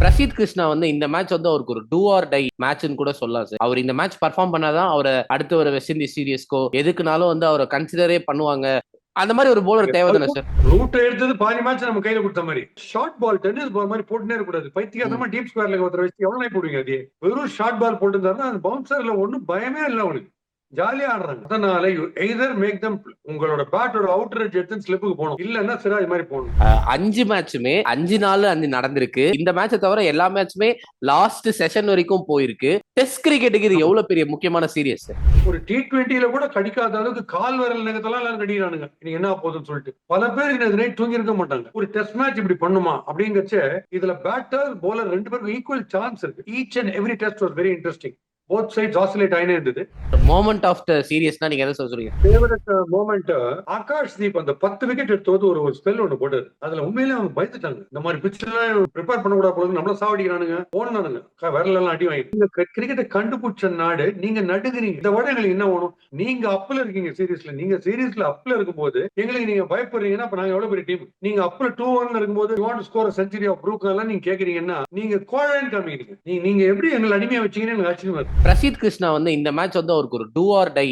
பிரசீத் கிருஷ்ணா வந்து இந்த மேட்ச் வந்து அவருக்கு ஒரு டூ ஆர் டை மேட்ச்னு கூட சொல்லலாம் சார். அவர் இந்த மேட்ச் பர்ஃபார்ம் பண்ணாதான் அவரை அடுத்த ஒரு வெஸ்ட் இண்டீஸ் சீரியஸ்க்கோ எதுக்குனாலும் வந்து அவரை கன்சிடரே பண்ணுவாங்க. அந்த மாதிரி ஒரு போலர் தேவை தானே சார். ரூட் எடுத்தது பாதி மேட்ச் நம்ம கையில கொடுத்த மாதிரி ஷார்ட் பால் டென்னிஸ் பால் மாதிரி போட்டுனே இருக்கக்கூடாது. பைத்தியமா டீப் ஸ்கொயர்ல ஒருத்தர் வச்சு எவ்வளவு போடுவீங்க? அதே வெறும் ஷார்ட் பால் போட்டு இருந்தாருன்னா அந்த பவுன்சர்ல ஒன்னும் பயமே இல்லை அவனுக்கு. ஜாலியா ஆடுறாங்க. அதனால யூ எய்தர் மேக் தம் உங்களோட பேட்டோட அவுட்டர் எட்ஜ் எடுத்து ஸ்லிப்புக்கு போகணும், இல்லன்னா சிராஜ் மாதிரி போகணும். 5 மேட்சுமே 5 நாள் 5 நடந்திருக்கு. இந்த மேட்சை தவிர எல்லா மேட்சுமே லாஸ்ட் செஷன் வரைக்கும் போயிருக்கு. டெஸ்ட் கிரிக்கெட்டுக்கு இது எவ்வளவு பெரிய முக்கியமான சீரியஸ். ஒரு T20ல கூட கடிக்காத அளவுக்கு கால் விரல் நகத்தெல்லாம் எல்லாரும் கடிக்கிறானுங்க. நீங்க என்ன போதுன்னு சொல்லிட்டு பல பேருக்கு நைட் தூங்கி இருக்க மாட்டாங்க. ஒரு டெஸ்ட் மேட்ச் இப்படி பண்ணுமா அப்படிங்கச்ச இதுல பேட்டர் போலர் ரெண்டு பேருக்கும் ஈக்குவல் சான்ஸ் இருக்கு. Each and every test was very interesting. Both sides oscillate ஆயினே இருந்தது. மோமெண்ட் ஆஃப் த சீரியஸ்னா நீங்க எதை சொல்றீங்க? ஃபேவரட் மோமெண்ட் ஆகாஷ் தீப் அந்த 10 விக்கெட் எடுத்தது ஒரு ஸ்பெல் ஒன்று போட்டாரு. அதுல உண்மையிலே அவங்க பயந்துட்டாங்க. இந்த மாதிரி பிச்செல்லாம் ப்ரிப்பேர் பண்ண கூட போது நம்மள சாவடிக்கிறானுங்க போனானுங்க விரல எல்லாம் அடி வாங்கி. நீங்க கிரிக்கெட்டை கண்டுபிடிச்ச நாடு, நீங்க நடுங்குறீங்க. இதை விட எங்களுக்கு என்ன வேணும்? நீங்க அப்ல இருக்கீங்க சீரீஸ்ல. நீங்க சீரீஸ்ல அப்ல இருக்கும்போது எங்களுக்கு நீங்க பயப்படுறீங்கன்னா அப்ப நாங்க எவ்வளவு பெரிய டீம். நீங்க அப்ல 2-1 இருக்கும்போது you want score century of Brook எல்லாம் நீங்க கேக்குறீங்கன்னா நீங்க கோழன்னு காமிக்கிறீங்க. நீங்க எப்படி எங்களை அடிமையா வச்சீங்கன்னு எனக்கு ஆச்சரியமா இருக்கு. பிரசீத் கிருஷ்ணா வந்து இந்த மேட்ச் வந்து அவருக்கு ஒரு டூ ஆர் டை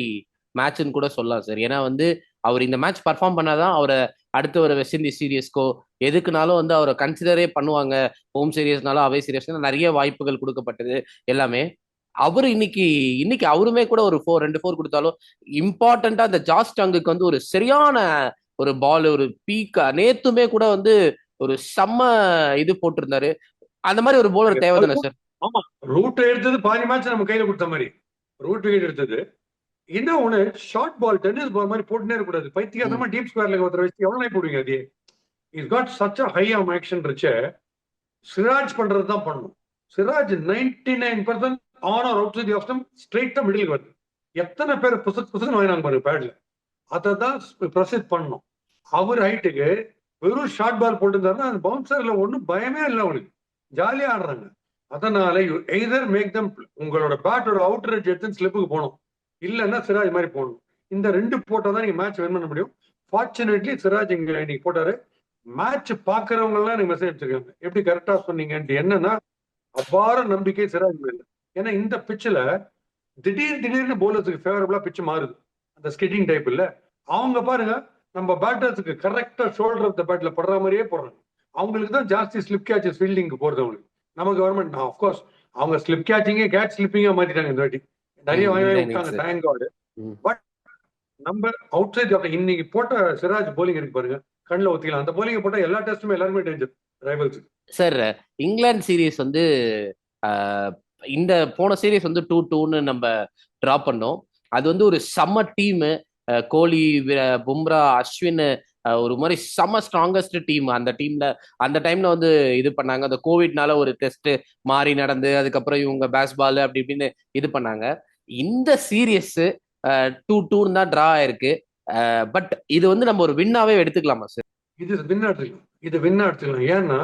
மேட்ச்னு கூட சொல்லலாம் சார். ஏன்னா வந்து அவர் இந்த மேட்ச் பர்ஃபார்ம் பண்ணாதான் அவரை அடுத்த ஒரு வெஸ்ட் இண்டீஸ் சீரியஸ்க்கோ எதுக்குனாலும் வந்து அவரை கன்சிடரே பண்ணுவாங்க. ஹோம் சீரியஸ்னாலும் அவே சீரியஸ்னாலும் நிறைய வாய்ப்புகள் கொடுக்கப்பட்டது எல்லாமே. அவரு இன்னைக்கு இன்னைக்கு அவருமே கூட ஒரு 2-4 கொடுத்தாலும் இம்பார்ட்டண்டா அந்த ஜாஸ் டங்குக்கு வந்து ஒரு சரியான ஒரு பால் ஒரு பீக் நேத்துமே கூட வந்து ஒரு செம்ம இது போட்டிருந்தாரு. அந்த மாதிரி ஒரு போலர் தேவை தானே சார். ஆமா, ரூட் எடுத்தது பாதி மேட்ச் நம்ம கையில கொடுத்த மாதிரி ரூட் விக்கெட் எடுத்தது. என்ன ஒண்ணு ஷார்ட் பால் டென்னிஸ் பால் மாதிரி போட்டுனே இருக்கக்கூடாது. பைத்தியமா டீப் ஸ்கொயர்ல ஒருத்தர் வச்சு எவ்வளவு போடுவீங்க? அதே is got such a high of action இருச்சு. சிராஜ் பண்றது தான் பண்ணும். Siraj 99% on or outside off stump ஸ்ட்ரைட்டா மிடில் வருது. எத்தனை பேர் புசுக்கு வாங்கினாங்க பாருங்க பேட்ல. அதை தான் பிரசித் பண்ணும். அவர் ஹைட்டுக்கு வெறும் ஷார்ட் பால் போட்டுருந்தாருன்னா அந்த பவுன்சர்ல ஒன்னும் பயமே இல்லை அவனுக்கு. ஜாலியா ஆடுறாங்க. அதனால யூ எய்தர் மேக் தம் உங்களோட பேட்டோட அவுட்டர் எட்ஜ் எடுத்து ஸ்லிப்புக்கு போகணும், இல்லன்னா சிராஜ் மாதிரி போகணும். இந்த ரெண்டு போட்டா தான் நீங்க மேட்ச் வின் பண்ண முடியும். ஃபார்ச்சுனேட்லி சிராஜ் இங்க இன்னைக்கு போட்டாரு. மேட்ச் பாக்குறவங்க எல்லாம் எனக்கு மெசேஜ் வச்சிருக்காங்க, எப்படி கரெக்டா சொன்னீங்கன்ட்டு. என்னன்னா அபார நம்பிக்கை சிராஜ் மேல. ஏன்னா இந்த பிச்சில் திடீர்னு போலர்ஸுக்கு ஃபேவரபிளா பிச்சு மாறுது. அந்த ஸ்கிட்டிங் டைப் இல்ல. அவங்க பாருங்க நம்ம பேட்டர்ஸுக்கு கரெக்டா ஷோல்டர் ஆஃப் த பேட்ல படுற மாதிரியே போடுறாங்க. அவங்களுக்கு தான் ஜாஸ்தி ஸ்லிப் கேட்சஸ் ஃபீல்டிங்க்கு போறது. அவங்களுக்கு நம்ம கவர்மெண்ட் ஆஃப்கோர்ஸ் அவங்க ஸ்லிப் கேட்சிங்கே கேட்ச் ஸ்லிப்பிங்கா மாத்திட்டாங்க இந்த வாட்டி. நிறைய வாங்கி விட்டாங்க, தேங்க் காட். பட் நம்ம அவுட் சைட் இன்னைக்கு போட்ட சிராஜ் போலிங் இருக்கு பாருங்க, கண்ணில் ஒத்திக்கலாம். அந்த போலிங் போட்டா எல்லா டெஸ்ட்டுமே எல்லாருமே danger rivals. Sir England series வந்து இந்த போன சீரீஸ் வந்து 2-2ன்னு நம்ம டிரா பண்ணோம். அது வந்து ஒரு செம்ம டீமு. கோலி, பும்ரா, அஸ்வின் ஒரு மாதிரி செம்ம ஸ்ட்ராங்கஸ்ட் டீம். அந்த டீம்ல அந்த டைம்ல வந்து இது பண்ணாங்க. அந்த கோவிட்னால ஒரு டெஸ்ட் மாறி நடந்து அதுக்கப்புறம் இவங்க பேஸ்பால் அப்படி இப்படின்னு இது பண்ணாங்க. இந்த சீரியஸ் 2-2 தான் டிரா ஆயிருக்கு. பட் இது வந்து நம்ம ஒரு வின்னாவே எடுத்துக்கலாமா சார்? இது வின் எடுத்துக்கலாம். ஏன்னா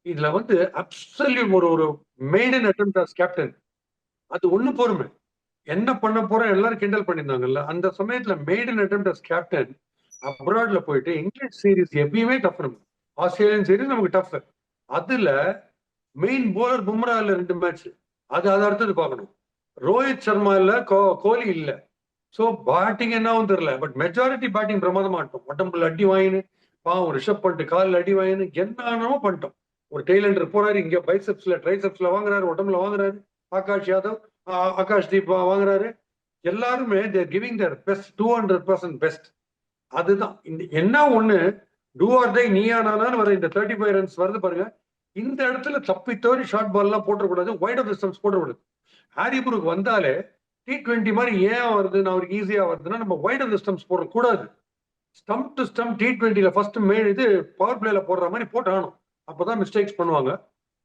இதுல வந்து அப்சல்யூட் ஒரு மெய்டன் அட்டெம்ப்ட் ஆஸ் கேப்டன். அது ஒண்ணு பொறுமை. என்ன பண்ண போறோம் எல்லாரும் கிண்டல் பண்ணியிருந்தாங்கல்ல, அந்த சமயத்துல மெய்டன் அட்டெம்ப்ட் ஆஸ் கேப்டன் அப்ராட்ல போயிட்டு இங்கிலீஷ் சீரீஸ் எப்பயுமே டஃப். ஆஸ்திரேலியன் சீரீஸ் நமக்கு டஃப். அதுல மெயின் போலர் பும்ரா இல்ல 2 மேட்ச். அது அடுத்தது பார்க்கணும். ரோஹித் சர்மா இல்ல, கோலி இல்ல. சோ பேட்டிங் என்னவும் தெரியல. பட் மெஜாரிட்டி பேட்டிங் பிரமாதமா ஆட்டும். உடம்புல அடி வாங்கினு பாவம் ரிஷப் பண்ணிட்டு காலில் அடி வாங்கினு என்னமோ பண்ணிட்டோம். ஒரு டெய்லண்டர் போறாரு, இங்க பைசெப்ஸ்ல ட்ரைசெப்ஸ்ல வாங்குறாரு, உடம்புல வாங்குறாரு. ஆகாஷ் யாதவ், ஆகாஷ் தீப் வாங்குறாரு. எல்லாருமே தேர் கிவிங் தேர் பெஸ்ட், 200% பெஸ்ட். அதுதான் என்ன ஒண்ணு டூ ஆர் டை நீயா நானான்னு வர இந்த 35 ரன்ஸ் வருது பாருங்க. இந்த இடத்துல தப்பி தவறி ஷார்ட் பால் எல்லாம் போட்டக்கூடாது, வைட் ஆஃப் தி ஸ்டம்ப்ஸ் போட்டக்கூடாது. ஹாரிபுருக்கு வந்தாலே T20 மாதிரி ஏன் வருதுன்னு அவருக்கு ஈஸியா வருதுன்னா நம்ம வைட் ஆஃப் தி ஸ்டம்ப்ஸ் போடக்கூடாது. ஸ்டம்ப் டு ஸ்டம்ப் T20ல ஃபர்ஸ்ட் இது பவர் பிளேல போடுற மாதிரி போட்டாகணும். அப்பதான் மிஸ்டேக்ஸ் பண்ணுவாங்க.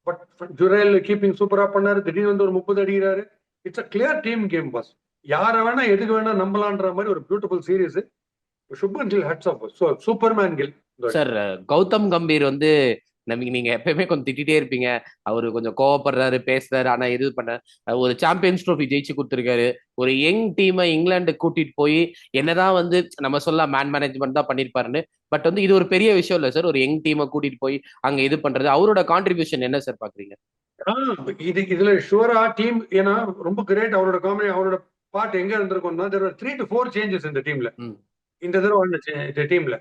பட் ஜுரேல் கீப்பிங் சூப்பரா பண்ணாரு. திடீர்னு வந்து ஒரு 30 அடிக்கிறாரு. It's a clear team game boss. யார வேணா எதுக்கு வேணா நம்பலான்ற மாதிரி ஒரு beautiful series. Shubman Gill hats off, Superman Gill. Sir Gautam Gambhir வந்து நமக்கு நீங்க எப்பயுமே கொஞ்சம் திட்டிகிட்டே இருப்பீங்க. அவரு கொஞ்சம் கோவப்படுறாரு, பேசுறாரு, ஆனா இது பண்ண ஒரு சாம்பியன்ஸ் ட்ரோஃபி ஜெயிச்சு கொடுத்துருக்காரு. ஒரு யங் டீமை இங்கிலாந்து கூட்டிட்டு போய் என்னதான் வந்து நம்ம சொல்லலாம் மேன் மேனேஜ்மெண்ட் தான் பண்ணிருப்பாருன்னு. பட் வந்து இது ஒரு பெரிய விஷயம் இல்லை சார். ஒரு யங் டீமை கூட்டிட்டு போய் அங்க இது பண்றது அவரோட கான்ட்ரிபியூஷன் என்ன சார் பாக்குறீங்க? இதுல ஷுவரா டீம், ஏன்னா ரொம்ப கிரேட் அவரோட காமெடி, அவரோட பார்ட் எங்க இருந்திருக்கும்னா there were 3 to 4 சேஞ்சஸ் இந்த டீம்ல. ம். இந்த தடவை இந்த டீம்ல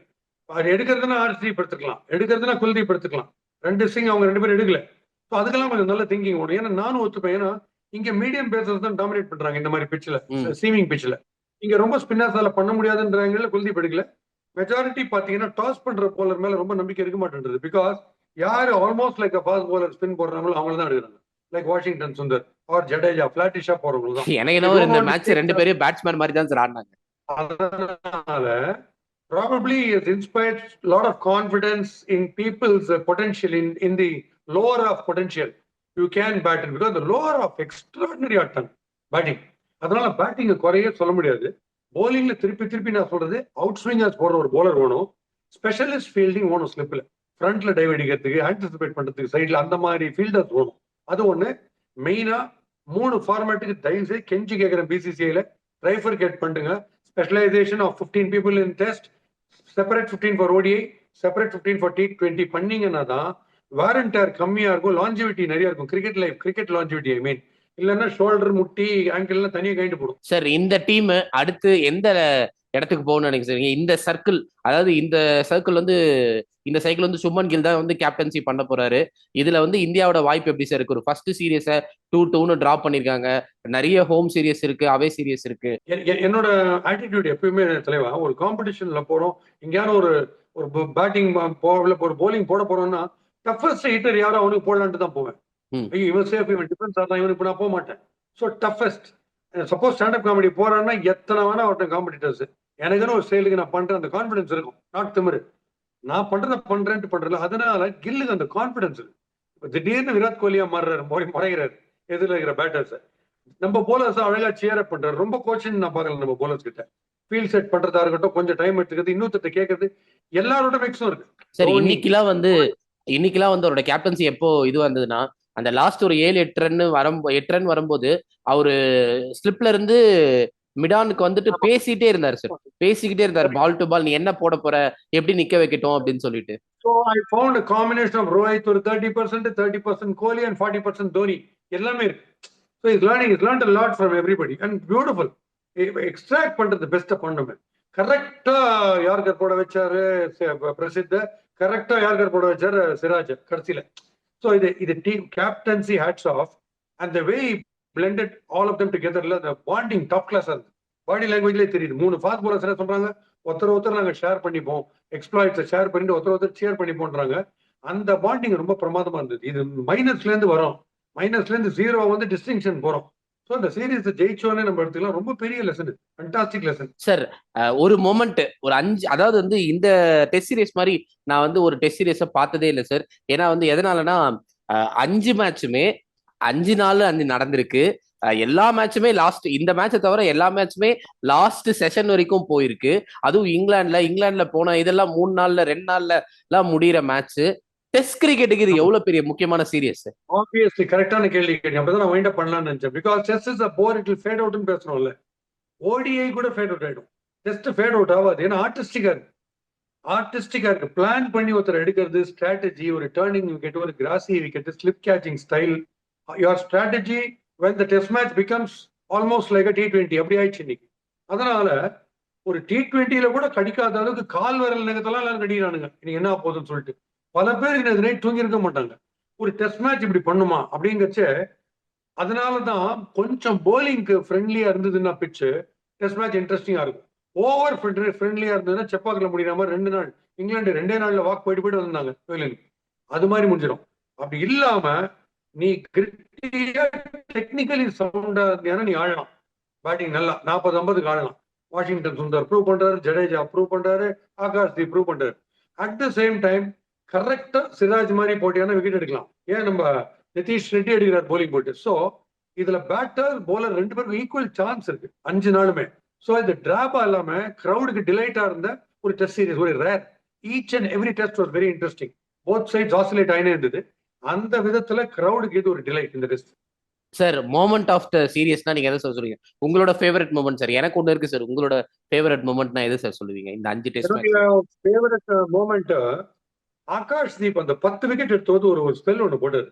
அது எடுக்கிறதுனா ஆர்சிபி எடுத்துக்கலாம், எடுக்கிறதுனா குல்தீப் எடுத்துக்கலாம். 2 சிங் அவங்க 2 பேரும் எடுக்கல. So அதுக்கெல்லாம் கொஞ்சம் நல்ல திங்கிங் ஓடும். ஏன்னா நானும் ஒத்துப்பேன். ஏன்னா இங்க மீடியம் பேசர்ஸ் தான் டாமினேட் பண்றாங்க இந்த மாதிரி பிட்ச்ல, ம். சீமிங் பிட்ச்ல. இங்க ரொம்ப ஸ்பின்னர்ஸால பண்ண முடியாதுன்றாங்க. குல்தீப் எடுக்கல. மெஜாரிட்டி பாத்தீங்கன்னா டாஸ் பண்ற போலர் மேல ரொம்ப நம்பிக்கை இருக்க மாட்டேன்றது. பிகாஸ் யாரு almost like fast bowler spin போடுறாங்களோ அவங்கள தான் எடுக்கிறாங்க. Like Washington Sundar or Jadeja பிளாட்டிஷா போறவங்க தான். எனக்கு என்னவோ இந்த மேட்ச் 2 பேரும் பேட்ஸ்மேன் மாதிரி தான் சார் ஆடினாங்க. அதனால probably it inspires a lot of confidence in people's potential in the lower of potential. You can bat it because the lower of extraordinary ஆட்டம் பேட்டிங். அதனால பேட்டிங் குறைய சொல்ல முடியாது. போலிங்ல திருப்பி திருப்பி நான் சொல்றது அவுட் ஸ்விங்கர்ஸ் போடுற ஒரு போலர் வேணும், ஸ்பெஷலிஸ்ட் ஃபீல்டிங் வேணும். ஸ்லிப்ல ஃப்ரண்ட்ல டைவ் அடிக்கிறதுக்கு, ஆன்டிசிபேட் பண்றதுக்கு சைட்ல அந்த மாதிரி ஃபீல்டர்ஸ் வேணும். அது ஒண்ணு. மெயினா 3 ஃபார்மேட்டுக்கு தயவு செய்து கெஞ்சி கேட்கிறேன், பிசிசிஐல ட்ரைஃபர்கேட் பண்ணுங்க. Specialisation of 15 people in test, separate 15 for ODI, separate 15 for T20 பண்ணீங்கன்னா தான் வேர் அண்ட் டேர் கம்மியா இருக்கும், லாஞ்சிவிட்டி நிறைய இருக்கும். கிரிக்கெட் லாஞ்சிவிட்டி ஐ மீன். இல்லைன்னா ஷோல்டர், முட்டி, ஆங்கிள் எல்லாம் தனியாக கைட்டு போடும். சார் இந்த டீம் அடுத்து எந்த இடத்துக்கு போகணும்னு நினைக்கிறீங்க? இந்த சர்க்கிள், அதாவது இந்த சர்க்கிள் வந்து இந்த சைக்கிள் வந்து சுமன் கில் தான் வந்து கேப்டன்சி பண்ண போறாரு. இதுல வந்து இந்தியாவோட வாய்ப்பு எப்படி சார் இருக்கு? ஒரு ஃபர்ஸ்ட் சீரியஸை 2-2 டிராப் பண்ணிருக்காங்க. நிறைய ஹோம் சீரியஸ் இருக்கு, அவே சீரியஸ் இருக்கு. என்னோட ஆட்டிடியூட் எப்பயுமே தலைவா, ஒரு காம்படிஷன்ல போறோம், எங்கேயான ஒரு ஒரு பேட்டிங் ஒரு போலிங் போட போறோம்னா டஃபஸ்ட் ஹிட்டர் யாரோ அவனுக்கு போடலான்ட்டு தான் போவேன். இவன் சேஃப், இவன் டிஃபென்ஸ் ஆடலாம், இவனுக்கு நான் போக மாட்டேன். So toughest. Suppose stand up comedy போறான்னா எத்தனை வேணா ஒருத்தன் காம்படிட்டர்ஸ், எனக்குன்னு ஒரு செயலுக்கு நான் பண்றேன் அந்த கான்பிடன்ஸ் இருக்கும். நாட் திமிரு, நான் பண்றத பண்றேன்ட்டு பண்றல. அதனால கில்லுக்கு அந்த கான்பிடன்ஸ் இருக்கு. இப்போ திடீர்னு விராட் கோலியா மாறுறாரு, முறைகிறாரு எதிரில் இருக்கிற பேட்டர்ஸ். நம்ம போலர்ஸ் அழகா சேர் அப் பண்றாரு. ரொம்ப கோச்சிங் நான் பார்க்கல நம்ம போலர்ஸ் கிட்ட. ஃபீல்ட் செட் பண்றதா இருக்கட்டும், கொஞ்சம் டைம் எடுத்துக்கிறது, இன்னொருத்த கேட்கறது, எல்லாரோட மிக்ஸும் இருக்கு. சரி, இன்னைக்கெல்லாம் வந்து அவரோட கேப்டன்சி எப்போ இது வந்ததுன்னா, அந்த லாஸ்ட் ஒரு 8 ரன் வரும்போது அவரு ஸ்லிப்ல இருந்து மிடானுக்கு வந்துட்டு பேசிட்டே இருந்தாரு சார். பேசிக்கிட்டே இருந்தாரு, பால் டு பால் நீ என்ன போட போற, எப்படி நிக்க வைக்கட்டும் அப்படின்னு சொல்லிட்டு. So I found a combination of Rohit ஒரு 30%, 30% Kohli and 40% Dhoni. எல்லாமே இருக்கு. So he's learned a lot from everybody and beautiful. Extract பண்றது பெஸ்ட் பண்ணுமே. கரெக்டா யார்கர் போட வச்சாரு பிரசித்த, கரெக்டா யார்கர் போட வச்சாரு சிராஜ் கடைசியில. ஸோ இது team captaincy hats off. And the way blended all of them டுகெதர்ல அந்த பாண்டிங் டாப் கிளாஸா இருக்கு. பாடி லாங்குவேஜ்லேயே தெரியுது. 3 ஃபாஸ்ட் போலர்ஸ் என்ன சொல்றாங்க, ஒருத்தர் நாங்கள் ஷேர் பண்ணிப்போம், எக்ஸ்ப்ளாய்ட்ஸை ஷேர் பண்ணிட்டு ஒருத்தர் ஷேர் பண்ணிப்போன்றாங்க. அந்த பாண்டிங் ரொம்ப பிரமாதமா இருந்தது. இது மைனஸ்ல இருந்து வரும், மைனஸ்ல இருந்து 0 வந்து டிஸ்டிங்ஷன் போறோம். ஸோ இந்த சீரீஸ் ஜெயிச்சோன்னே நம்ம எடுத்துக்கலாம். ரொம்ப பெரிய லெசன், ஃபண்டாஸ்டிக் லெசன் சார். ஒரு மொமெண்ட், ஒரு 5, அதாவது வந்து இந்த டெஸ்ட் சீரீஸ் மாதிரி நான் வந்து ஒரு டெஸ்ட் சீரீஸை பார்த்ததே இல்லை சார். ஏன்னா வந்து எதனாலனா 5 மேட்சுமே 5 நாள் 5 நடந்திருக்கு. எல்லா மேட்சுமே லாஸ்ட், இந்த மேட்சை தவிர எல்லா மேட்சுமே லாஸ்ட் செஷன் வரைக்கும் போயிருக்கு. அதுவும் இங்கிலாந்துல போன இதெல்லாம் 3 நாள்ல 2 நாள்ல எல்லாம் முடிகிற மேட்ச். டெஸ்ட் கிரிக்கெட்டுக்கு இது எவ்வளவு பெரிய முக்கியமான சீரியஸ்? ஆப்வியஸ்லி கரெக்டான கேள்வி கேட்டீங்க. அப்பதான் நான் வைண்ட் அப் பண்ணலாம்னு நினைச்சேன். Because chess is a bore, it will fade அவுட்னு பேசுறோம்ல. ஓடிஐ கூட ஃபேட் அவுட் ஆயிடும், டெஸ்ட் ஃபேட் அவுட் ஆகாது. ஏன்னா ஆர்டிஸ்டிக்கா இருக்கு. பிளான் பண்ணி ஒருத்தர் எடுக்கிறது, ஸ்ட்ராட்டஜி, ஒரு டர்னிங் விக்கெட், ஒரு grassy wicket, slip catching style, your strategy when the test match becomes almost like a T20 அப்படி ஆயிடுச்சு இன்னைக்கு. அதனால ஒரு T20ல கூட கடிக்காத அளவுக்கு கால் விரல் நகத்தெல்லாம் எல்லாரும் கடிக்கிறானுங்க இன்னைக்கு என்ன போகுதுன்னு சொல்லிட்டு. பல பேர் இன்னைக்கு நைட் தூங்கி இருக்க மாட்டாங்க. ஒரு டெஸ்ட் மேட்ச் இப்படி பண்ணுமா அப்படிங்கச்ச. அதனாலதான் கொஞ்சம் போலிங்க்கு ஃப்ரெண்ட்லியா இருந்ததுன்னா பிச்சு டெஸ்ட் மேட்ச் இன்ட்ரெஸ்டிங்கா இருக்கும். ஓவர் ஃப்ரெண்ட்லியா இருந்ததுன்னா செப்பாக்கில் முடிகிற மாதிரி 2 நாள் இங்கிலாந்து 2 நாள்ல வாக் போயிட்டு வந்தாங்க அது மாதிரி முடிஞ்சிடும். அப்படி இல்லாம நீ டெக்னிக்கலி சவுண்டா இருந்தியானா நீ ஆடலாம். பேட்டிங் நல்லா 40-50 ஆடலாம். வாஷிங்டன் சுந்தர் ப்ரூவ் பண்றாரு, ஜடேஜா ப்ரூவ் பண்றாரு, ஆகாஷ்தீப் ப்ரூவ் பண்றாரு. அட் த சேம் டைம் கரெக்டா சிராஜ் மாதிரி போட்டியான விக்கெட் எடுக்கலாம். ஏன் நம்ம நிதிஷ் ரெட்டி எடுக்கிறார் போலிங் போட்டு. ஸோ இதுல பேட்டர் போலர் 2 பேருக்கும் ஈக்குவல் சான்ஸ் இருக்கு 5 நாளுமே. ஸோ இந்த டிராபா இல்லாம கிரௌடுக்கு டிலைட்டா இருந்த ஒரு டெஸ்ட் சீரிஸ், ஒரு rare. Each and every test was very interesting. Both sides oscillate ஆயினே இருந்தது. அந்த விதத்துல கிரௌடுக்கு இது ஒரு டிலைட் இந்த test. Sir, moment of the சீரியஸ்னா நீங்க எதை சார் சொல்லுவீங்க? உங்களோட ஃபேவரட் மொமெண்ட் சார். எனக்கு ஒண்ணு இருக்கு சார். உங்களோட ஃபேவரட் மொமெண்ட்னா எது சார் சொல்லுவீங்க இந்த 5 test match? Favourite moment Akashdeep அந்த 10 விக்கெட் எடுத்தது ஒரு ஸ்பெல் ஒன்று போட்டாரு.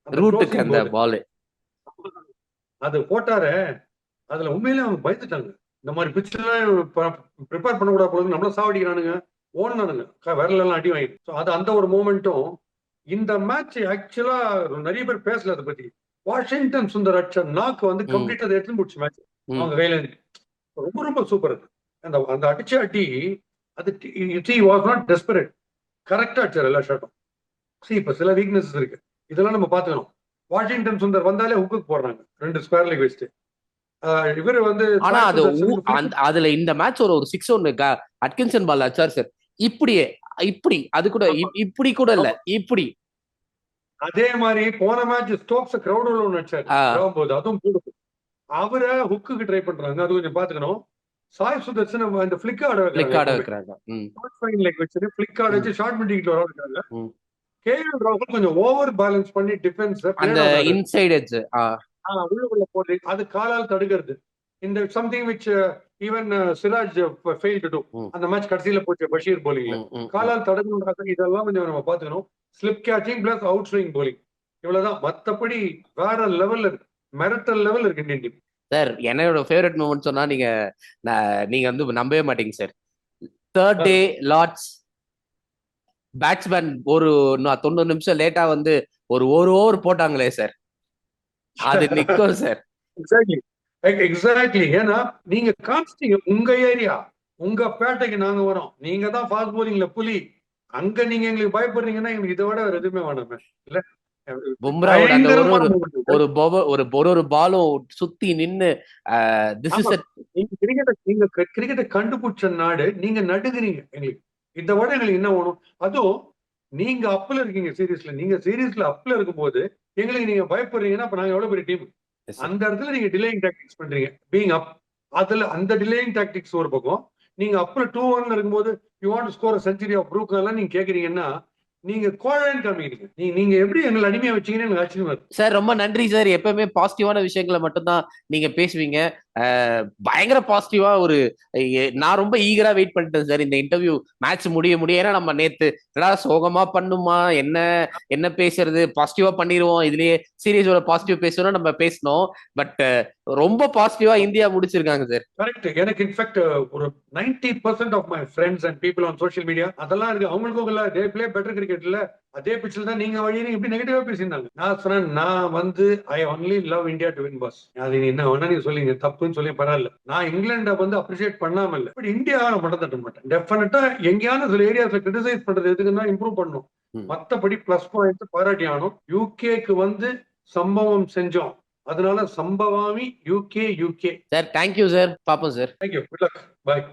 அந்த ரூட்டுக்கு க்ளோசிங் அந்த போல் பால். அது போட்டாரு. அதுல உண்மையிலே அவங்க பயந்துட்டாங்க. இந்த மாதிரி பிச்செல்லாம் ப்ரிப்பேர் பண்ணக்கூடாது போல நம்மள சாவடிக்கிறானுங்க, ஓடுனானுங்க விரல எல்லாம் அடி வாங்கி. அது அந்த ஒரு மூமெண்ட்டும் இந்த மேட்ச் ஆக்சுவலா நிறைய பேர் பேசல அதை பத்தி. வாஷிங்டன் சுந்தர் அடிச்ச நாக்கு வந்து கம்ப்ளீட்டா அதை எடுத்துன்னு போச்சு மேட்ச் அவங்க கையில இருந்து. ரொம்ப ரொம்ப சூப்பர் அது. அந்த அந்த அடிச்ச அடி அது வாஸ் நாட் டெஸ்பரேட். கரெக்டா அடிச்சார் எல்லா ஷாட்டும். இப்ப சில வீக்னஸஸ் இருக்கு, இதெல்லாம் நம்ம பாத்துக்கணும். வாஷிங்டன் சுந்தர் வந்தாலே ஹுக்கு போடுறாங்க 2 ஸ்கொயர் லெக் வச்சுட்டு. இவரு வந்து ஆனா அது அதுல இந்த மேட்ச் ஒரு 6 ஒன்னு அட்கின்சன் பால் அடிச்சார் சார். இப்படியே இப்படி அது கூட இப்படி கூட இல்ல, இப்படி. அதே மாதிரி போன மேட்ச் ஸ்டோக்ஸ் கிரௌட் ஒன்னு அடிச்சாரு போது, அதுவும் போடுது. அவரை ஹுக்கு ட்ரை பண்றாங்க, அது கொஞ்சம் பாத்துக்கணும். சாய் சுதர்சன் இந்த பிளிக் ஆட வைக்கிறாங்க. வச்சு பிளிக் ஆட வச்சு ஷார்ட் மிட்டிக்கிட்டு வராங்க. கேஎல் ராகுல் கொஞ்சம் ஓவர் பேலன்ஸ் பண்ணி டிஃபென்ஸ் அந்த இன்சைட் எட்ஜ் உள்ளுக்குள்ள போடுறது, அது காலால் தடுக்கிறது. இந்த something which even Siraj fail to to. அந்த மேட்ச் கடைசியில போச்சு பஷீர் போலிங்ல. காலால் தடுக்கணும், இதெல்லாம் கொஞ்சம் நம்ம பாத்துக்கணும். Slip catching plus out swing bowling, இவ்வளவுதான். மத்தபடி வேற லெவல்ல இருக்கு, மெரட்டல் லெவல் இருக்கு இந்தியன் டீம். சார் என்னோட ஃபேவரட் மூமெண்ட் சொன்னா நீங்க வந்து நம்பவே மாட்டீங்க sir. Third day Lord's batsman ஒரு 90 நிமிஷம் லேட்டா வந்து ஒரு ஓவர் போட்டாங்களே சார், அது நிக்கும் சார். எக்ஸாக்ட்லி. ஏன்னா நீங்க காமிச்சிட்டீங்க உங்க ஏரியா, உங்க பேட்டைக்கு நாங்க வரோம், நீங்க தான் ஃபாஸ்ட் போலிங்ல புலி, அங்க நீங்க எங்களுக்கு பயப்படுறீங்கன்னா எங்களுக்கு இதை விட வேற எதுவுமே வேணாமே. இல்ல பும்ராவோட அந்த ஒரு பாலும் சுத்தி நின்னு நீங்க கிரிக்கெட்டை கண்டுபிடிச்ச நாடு, நீங்க நடுங்குறீங்க எங்களுக்கு. இதை விட எங்களுக்கு என்ன வேணும்? அதுவும் நீங்க அப்ல இருக்கீங்க சீரீஸ்ல, நீங்க சீரீஸ்ல அப்ல இருக்கும்போது எங்களுக்கு நீங்க பயப்படுறீங்கன்னா அப்ப நாங்க எவ்வளவு பெரிய டீம். அந்த இடத்துல நீங்க டிலேயிங் டாக்டிக்ஸ் பண்றீங்க, பீயிங் அப். அதுல அந்த டிலேயிங் டாக்டிக்ஸ் ஒரு பக்கம், நீங்க அப்ல 2-1 இருக்கும்போது you want to score century of Brook எல்லாம் நீங்க கேக்குறீங்கன்னா நீங்க கோழன்னு காமிக்கிறீங்க. நீங்க எப்படி எங்களை அடிமையா வச்சீங்கன்னு எனக்கு ஆச்சரியமா இருக்கு சார். ரொம்ப நன்றி சார். எப்பவுமே பாசிட்டிவான விஷயங்களை மட்டும்தான் நீங்க பேசுவீங்க. பயங்கர பாசிட்டிவா நான் ரொம்ப ஈகரா வெயிட் பண்ணிட்டேன் சார் இந்த இன்டர்வியூ மேட்ச் முடிய. ஏன்னா நம்ம நேத்து சோகமா பண்ணுமா, என்ன பேசுறது, பாசிட்டிவா பண்ணிடுவோம், இதுலயே சீரியஸோட பாசிட்டிவ் பேசணும் நம்ம பேசணும். பட் ரொம்ப பாசிட்டிவா இந்தியா முடிச்சிருக்காங்க சார். கரெக்ட். எனக்கு இன்ஃபேக்ட் ஒரு 90% of my friends and people on social media அதெல்லாம் இருக்கு. அவங்களுக்கும் இல்ல தே பிளே பெட்டர் கிரிக்கெட்ல அதே பிச்சில் தான் நீங்க வழி இப்படி நெகட்டிவா பேசியிருந்தாங்க. நான் சொன்னேன், நான் வந்து I only love India to win boss. அது என்ன வேணா நீங்க சொல்லிங்க, தப்புன்னு சொல்லி பரவாயில்ல. நான் இங்கிலாண்டை வந்து அப்ரிஷியேட் பண்ணாம இல்ல, பட் இந்தியாவை மட்டும் தட்ட மாட்டேன். டெஃபினட்டா எங்கேயான சில ஏரியாஸ்ல கிரிட்டிசைஸ் பண்றது எதுக்குன்னா இம்ப்ரூவ் பண்ணும். மத்தபடி பிளஸ் பாயிண்ட் பாராட்டி ஆகணும். யூகேக்கு வந்து சம்பவம் செஞ்சோம், அதனால சம்பவாமி யூகே. Sir thank you sir. பாப்போம் சார். தேங்க்யூ. Good luck. பாய்.